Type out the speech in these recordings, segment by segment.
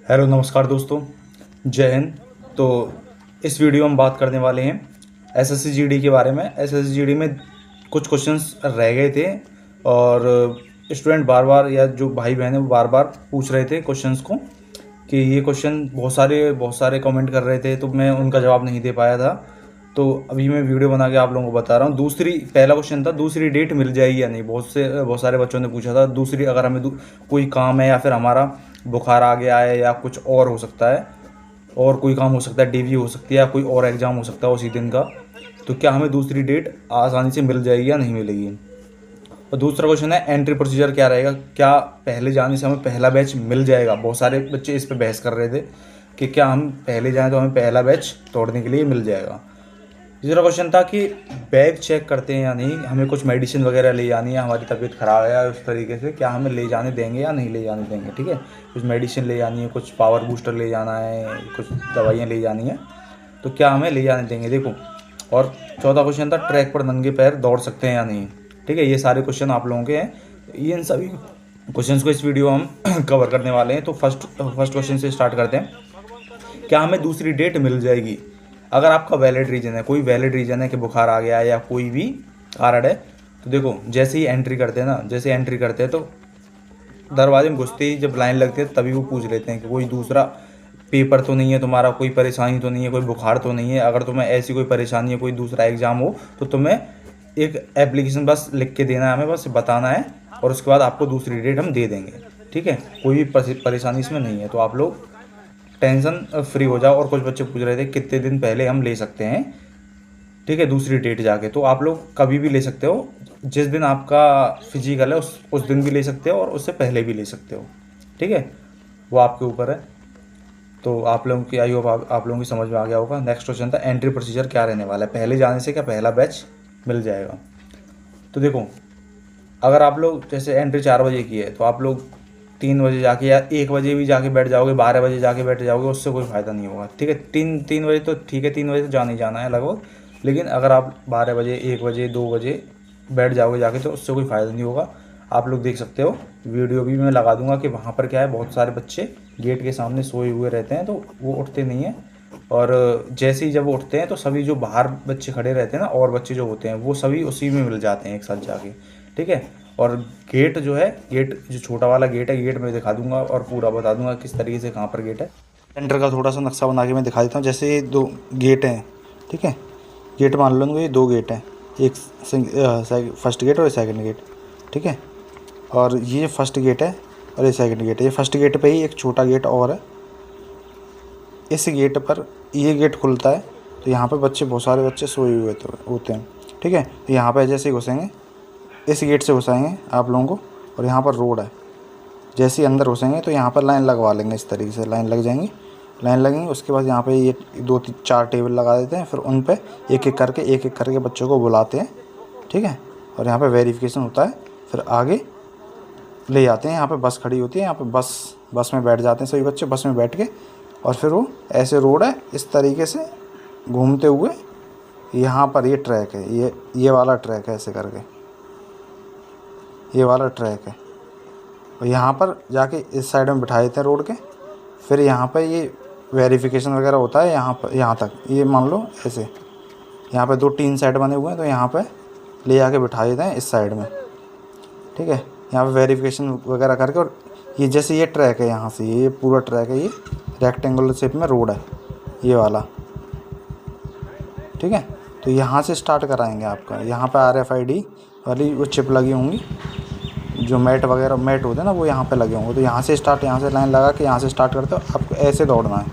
Hello नमस्कार दोस्तों, जय हिंद। तो इस वीडियो में बात करने वाले हैं एसएससी जीडी के बारे में। एसएससी जीडी में कुछ क्वेश्चंस रह गए थे और स्टूडेंट बार बार या जो भाई बहन है वो बार बार पूछ रहे थे क्वेश्चंस को कि ये क्वेश्चन बहुत सारे कमेंट कर रहे थे, तो मैं उनका जवाब नहीं दे पाया था। तो अभी मैं वीडियो बना के आप लोगों को बता रहा हूँ। पहला क्वेश्चन था दूसरी डेट मिल जाएगी या नहीं। बहुत सारे बच्चों ने पूछा था दूसरी, अगर हमें कोई काम है या फिर हमारा बुखार आ गया है या कुछ और हो सकता है, और कोई काम हो सकता है, डीवी हो सकती है या कोई और एग्ज़ाम हो सकता है उसी दिन का, तो क्या हमें दूसरी डेट आसानी से मिल जाएगी या नहीं मिलेगी। और दूसरा क्वेश्चन है एंट्री प्रोसीजर क्या रहेगा, क्या पहले जाने से हमें पहला बैच मिल जाएगा। बहुत सारे बच्चे इस पर बहस कर रहे थे कि क्या हम पहले जाएँ तो हमें पहला बैच तोड़ने के लिए मिल जाएगा। तीसरा क्वेश्चन था कि बैग चेक करते हैं या नहीं, हमें कुछ मेडिसिन वगैरह ले जानी है, हमारी तबीयत ख़राब है उस तरीके से, क्या हमें ले जाने देंगे या नहीं ले जाने देंगे। ठीक है, कुछ मेडिसिन ले जानी है, कुछ पावर बूस्टर ले जाना है, कुछ दवाइयाँ ले जानी है, तो क्या हमें ले जाने देंगे। देखो, और चौथा क्वेश्चन था ट्रैक पर नंगे पैर दौड़ सकते हैं या नहीं। ठीक है, ये सारे क्वेश्चन आप लोगों के हैं। इन सभी क्वेश्चन को इस वीडियो हम कवर करने वाले हैं। तो फर्स्ट क्वेश्चन से स्टार्ट करते हैं, क्या हमें दूसरी डेट मिल जाएगी। अगर आपका वैलिड रीज़न है, कोई वैलिड रीज़न है कि बुखार आ गया है या कोई भी कारण है, तो देखो जैसे ही एंट्री करते हैं ना, जैसे एंट्री करते हैं तो दरवाजे में घुसते ही जब लाइन लगती है तभी वो पूछ लेते हैं कि कोई दूसरा पेपर तो नहीं है तुम्हारा, कोई परेशानी तो नहीं है, कोई बुखार तो नहीं है। अगर तुम्हें ऐसी कोई परेशानी है, कोई दूसरा एग्ज़ाम हो, तो तुम्हें एक एप्लीकेशन बस लिख के देना है, हमें बस बताना है, और उसके बाद आपको दूसरी डेट हम दे देंगे। ठीक है, कोई भी परेशानी इसमें नहीं है। तो आप लोग टेंशन फ्री हो जाओ। और कुछ बच्चे पूछ रहे थे कितने दिन पहले हम ले सकते हैं, ठीक है, दूसरी डेट जाके। तो आप लोग कभी भी ले सकते हो, जिस दिन आपका फिजिकल है उस दिन भी ले सकते हो और उससे पहले भी ले सकते हो। ठीक है, वो आपके ऊपर है। तो आप लोगों की आई होप आप लोगों की समझ में आ गया होगा। नेक्स्ट क्वेश्चन था एंट्री प्रोसीजर क्या रहने वाला है, पहले जाने से क्या पहला बैच मिल जाएगा। तो देखो, अगर आप लोग जैसे एंट्री 4 बजे की है तो आप लोग 3 बजे जाके या 1 बजे भी जाके बैठ जाओगे, 12 बजे जाके बैठ जाओगे, उससे कोई फ़ायदा नहीं होगा। ठीक है, तीन बजे तो ठीक है, 3 बजे तो जाना ही जाना है लगभग। लेकिन अगर आप 12 बजे, 1 बजे, 2 बजे बैठ जाओगे जाके तो उससे कोई फ़ायदा नहीं होगा। आप लोग देख सकते हो, वीडियो भी मैं लगा दूंगा कि वहाँ पर क्या है, बहुत सारे बच्चे गेट के सामने सोए हुए रहते हैं, तो वो उठते नहीं हैं। और जैसे ही जब वो उठते हैं तो सभी जो बाहर बच्चे खड़े रहते हैं ना, और बच्चे जो होते हैं वो सभी उसी में मिल जाते हैं एक साथ जाके। ठीक है, और गेट जो है, गेट जो छोटा वाला गेट है, गेट मैं दिखा दूंगा और पूरा बता दूंगा किस तरीके से कहाँ पर गेट है। सेंटर का थोड़ा सा नक्शा बना के मैं दिखा देता हूँ। जैसे ये 2 गेट हैं, ठीक है, गेट मान लो ये 2 गेट हैं, एक फर्स्ट गेट और सेकंड गेट। ठीक है, और ये फर्स्ट गेट है और ये सेकंड गेट है। ये फर्स्ट गेट पे ही एक छोटा गेट और है। इस गेट पर ये गेट खुलता है तो यहाँ पर बच्चे, बहुत सारे बच्चे सोए हुए होते हैं। ठीक है, तो यहाँ पर जैसे ही घुसेंगे, इस गेट से घुसाएंगे आप लोगों को, और यहाँ पर रोड है। जैसे ही अंदर घुसेंगे तो यहाँ पर लाइन लगवा लेंगे, इस तरीके से लाइन लग जाएंगी। लाइन लगेंगी, उसके बाद यहाँ पे ये 2-4 टेबल लगा देते हैं, फिर उन पे एक एक करके बच्चों को बुलाते हैं। ठीक है, और यहाँ पे वेरिफिकेशन होता है, फिर आगे ले जाते हैं। यहाँ पे बस खड़ी होती है, यहाँ पे बस में बैठ जाते हैं सभी बच्चे, बस में बैठ के, और फिर वो ऐसे रोड है इस तरीके से घूमते हुए, यहाँ पर ये ट्रैक है, ये वाला ट्रैक है, ऐसे करके ये वाला ट्रैक है। और यहाँ पर जाके इस साइड में बिठा देते हैं रोड के, फिर यहाँ पर ये वेरिफिकेशन वगैरह होता है। यहाँ पर, यहाँ तक ये मान लो ऐसे, यहाँ पे 2 टीन सेट बने हुए हैं, तो यहाँ पे ले जाके बिठा देते हैं इस साइड में। ठीक है, यहाँ पे वेरिफिकेशन वगैरह करके, और ये जैसे ये ट्रैक है, यहाँ से ये पूरा ट्रैक है, ये रेक्टेंगुलर शेप में रोड है ये वाला। ठीक है, तो यहाँ से स्टार्ट कराएंगे आपका। यहाँ पे RFID वाली वो चिप लगी होंगी, जो मैट होते हैं ना, वो यहाँ पे लगे होंगे। तो यहाँ से स्टार्ट, यहाँ से लाइन लगा के यहाँ से स्टार्ट करते हो। आपको ऐसे दौड़ना है,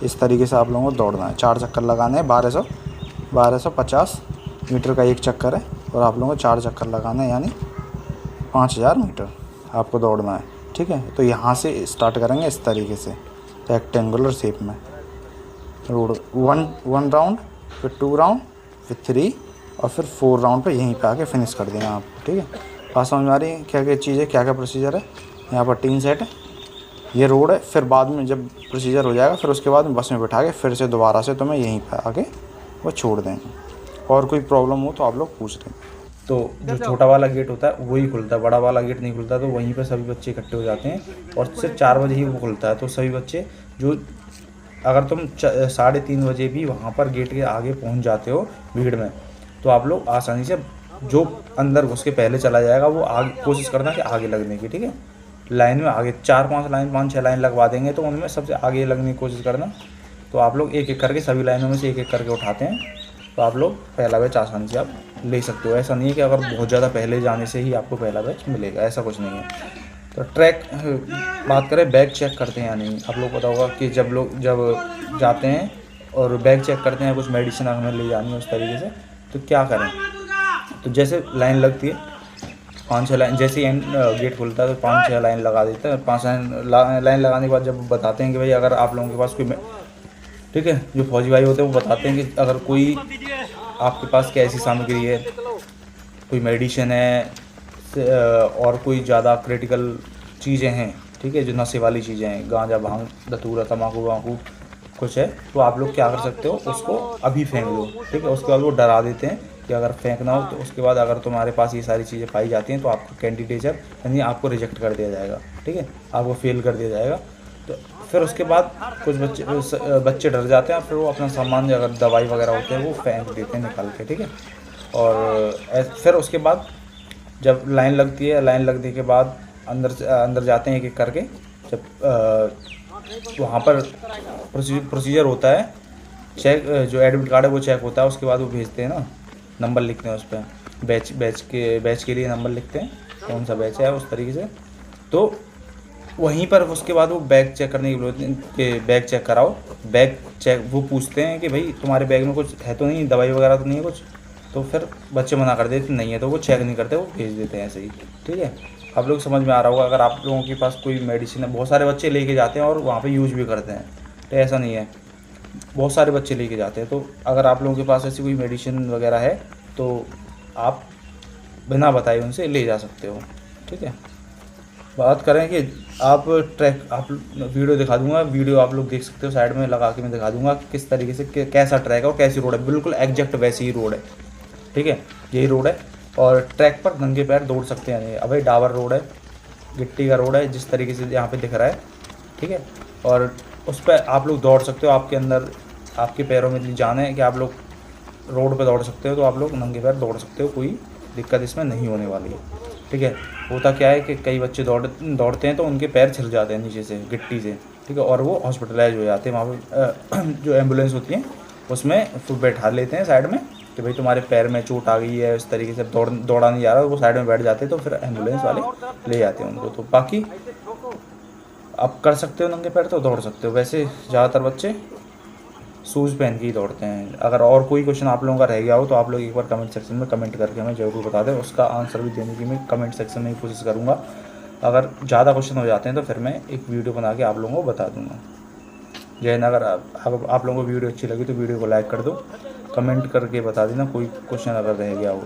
इस तरीके से आप लोगों को दौड़ना है। 4 चक्कर लगाने हैं, 1250 मीटर का एक चक्कर है, और आप लोगों को 4 चक्कर लगाने हैं, यानी 5000 मीटर आपको दौड़ना है। ठीक है, तो यहाँ से स्टार्ट करेंगे इस तरीके से रेक्टेंगुलर शेप में रोड। 1 राउंड, फिर 2 राउंड, फिर 3, और फिर 4 राउंड पे यहीं पे आके फिनिश कर देंगे आप। ठीक है, बात समझ में आ रही है क्या क्या चीज़ है, क्या क्या प्रोसीजर है। यहाँ पर टीन सेट है, ये रोड है, फिर बाद में जब प्रोसीजर हो जाएगा फिर उसके बाद में बस में बैठा के फिर से दोबारा से तुम्हें यहीं पर आके वो छोड़ देंगे। और कोई प्रॉब्लम हो तो आप लोग पूछ लें। तो जो छोटा वाला गेट होता है वही खुलता है, बड़ा वाला गेट नहीं खुलता। तो वहीं पर सभी बच्चे इकट्ठे हो जाते हैं और सिर्फ 4 बजे ही वो खुलता है। तो सभी बच्चे जो, अगर तुम 3:30 बजे भी वहाँ पर गेट के आगे पहुँच जाते हो भीड़ में, तो आप लोग आसानी से, जो अंदर उसके पहले चला जाएगा वो आगे कोशिश करना कि आगे लगने की, ठीक है। लाइन में आगे 4-5 लाइन, 5-6 लाइन लगवा देंगे तो उनमें सबसे आगे लगने की कोशिश करना। तो आप लोग एक एक करके सभी लाइनों में से एक एक करके उठाते हैं, तो आप लोग पहला बैच आसानी से आप ले सकते हो। ऐसा नहीं है कि अगर बहुत ज़्यादा पहले जाने से ही आपको पहला बैच मिलेगा, ऐसा कुछ नहीं है। तो ट्रैक बात करें, बैग चेक करते हैं या नहीं। आप लोग पता होगा कि जब जाते हैं और बैग चेक करते हैं, कुछ मेडिसिन हमें ले जानी है उस तरीके से, तो क्या करें। तो जैसे लाइन लगती है 5-6 लाइन, जैसे ही गेट खुलता है तो 5-6 लाइन लगा देते हैं। 5 लाइन लगाने के बाद जब बताते हैं कि भाई अगर आप लोगों के पास कोई, ठीक है, जो फौजी भाई होते हैं वो बताते हैं कि अगर कोई आपके पास क्या ऐसी सामग्री है, कोई मेडिसिन है और कोई ज़्यादा क्रिटिकल चीज़ें हैं, ठीक है, जो नशे वाली चीज़ें हैं, गांजा, भांग, धतूरा, तम्बाकू वाकू कुछ है, तो आप लोग क्या कर सकते हो, उसको अभी फेंक दो, ठीक है। उसके बाद वो डरा देते हैं कि अगर फेंकना हो तो उसके बाद अगर तुम्हारे पास ये सारी चीज़ें पाई जाती हैं तो आपको कैंडिडेचर यानी आपको रिजेक्ट कर दिया जाएगा, ठीक है, आपको फेल कर दिया जाएगा। तो फिर उसके बाद कुछ बच्चे डर जाते हैं, फिर वो अपना सामान अगर दवाई वगैरह होते हैं वो फेंक देते हैं निकाल के, ठीक है। और फिर उसके बाद जब लाइन लगती है, लाइन लगने के बाद अंदर जाते हैं एक एक करके। जब वहाँ पर प्रोसीजर होता है, चेक, जो एडमिट कार्ड है वो चेक होता है, उसके बाद वो भेजते हैं ना, नंबर लिखते हैं उस पर, बैच के लिए नंबर लिखते हैं कौन सा बैच है उस तरीके से। तो वहीं पर उसके बाद वो बैग चेक करने के बैग चेक कराओ। बैग चेक वो पूछते हैं कि भाई तुम्हारे बैग में कुछ है तो नहीं, दवाई वगैरह तो नहीं है कुछ, तो फिर बच्चे मना कर देते नहीं है, तो वो चेक नहीं करते, वो भेज देते हैं ऐसे ही, ठीक है। आप लोग समझ में आ रहा होगा। अगर आप लोगों के पास कोई मेडिसिन है, बहुत सारे बच्चे लेके जाते हैं और वहाँ पे यूज भी करते हैं, तो ऐसा नहीं है, बहुत सारे बच्चे लेके जाते हैं। तो अगर आप लोगों के पास ऐसी कोई मेडिसिन वगैरह है तो आप बिना बताए उनसे ले जा सकते हो, ठीक है। बात करें कि आप वीडियो दिखा दूंगा, वीडियो आप लोग देख सकते हो, साइड में लगा के मैं दिखा दूंगा कि किस तरीके से कैसा ट्रैक है और कैसी रोड है, बिल्कुल एग्जैक्ट वैसी ही रोड है, ठीक है, यही रोड है। और ट्रैक पर नंगे पैर दौड़ सकते हैं नहीं। अब भाई डाबर रोड है, गिट्टी का रोड है जिस तरीके से यहाँ पे दिख रहा है, ठीक है। और उस पर आप लोग दौड़ सकते हो, आपके अंदर आपके पैरों में इतनी जान है कि आप लोग रोड पे दौड़ सकते हो, तो आप लोग नंगे पैर दौड़ सकते हो, कोई दिक्कत इसमें नहीं होने वाली है, ठीक है। होता क्या है कि कई बच्चे दौड़ते हैं तो उनके पैर छिल जाते हैं नीचे से गिट्टी से, ठीक है, और वो हॉस्पिटलाइज हो जाते हैं। वहाँ पर जो एम्बुलेंस होती है उसमें फिर बैठा लेते हैं साइड में कि भाई तुम्हारे पैर में चोट आ गई है, इस तरीके से दौड़ा नहीं जा रहा, वो साइड में बैठ जाते हैं, तो फिर एम्बुलेंस वाले ले जाते हैं उनको। तो बाकी आप कर सकते हो नंगे पैर, तो दौड़ सकते हो। वैसे ज़्यादातर बच्चे शूज़ पहन के ही दौड़ते हैं। अगर और कोई क्वेश्चन आप लोगों का रह गया हो तो आप लोग एक बार कमेंट सेक्शन में कमेंट करके हमें ज़रूर बता दें, उसका आंसर भी देने की मैं कमेंट सेक्शन में ही कोशिश करूँगा। अगर ज़्यादा क्वेश्चन हो जाते हैं तो फिर मैं एक वीडियो बना के आप लोगों को बता दूँगा। जय हिंद। अगर आप लोगों को वीडियो अच्छी लगी तो वीडियो को लाइक कर दो, कमेंट करके बता देना कोई क्वेश्चन अगर रह गया हो।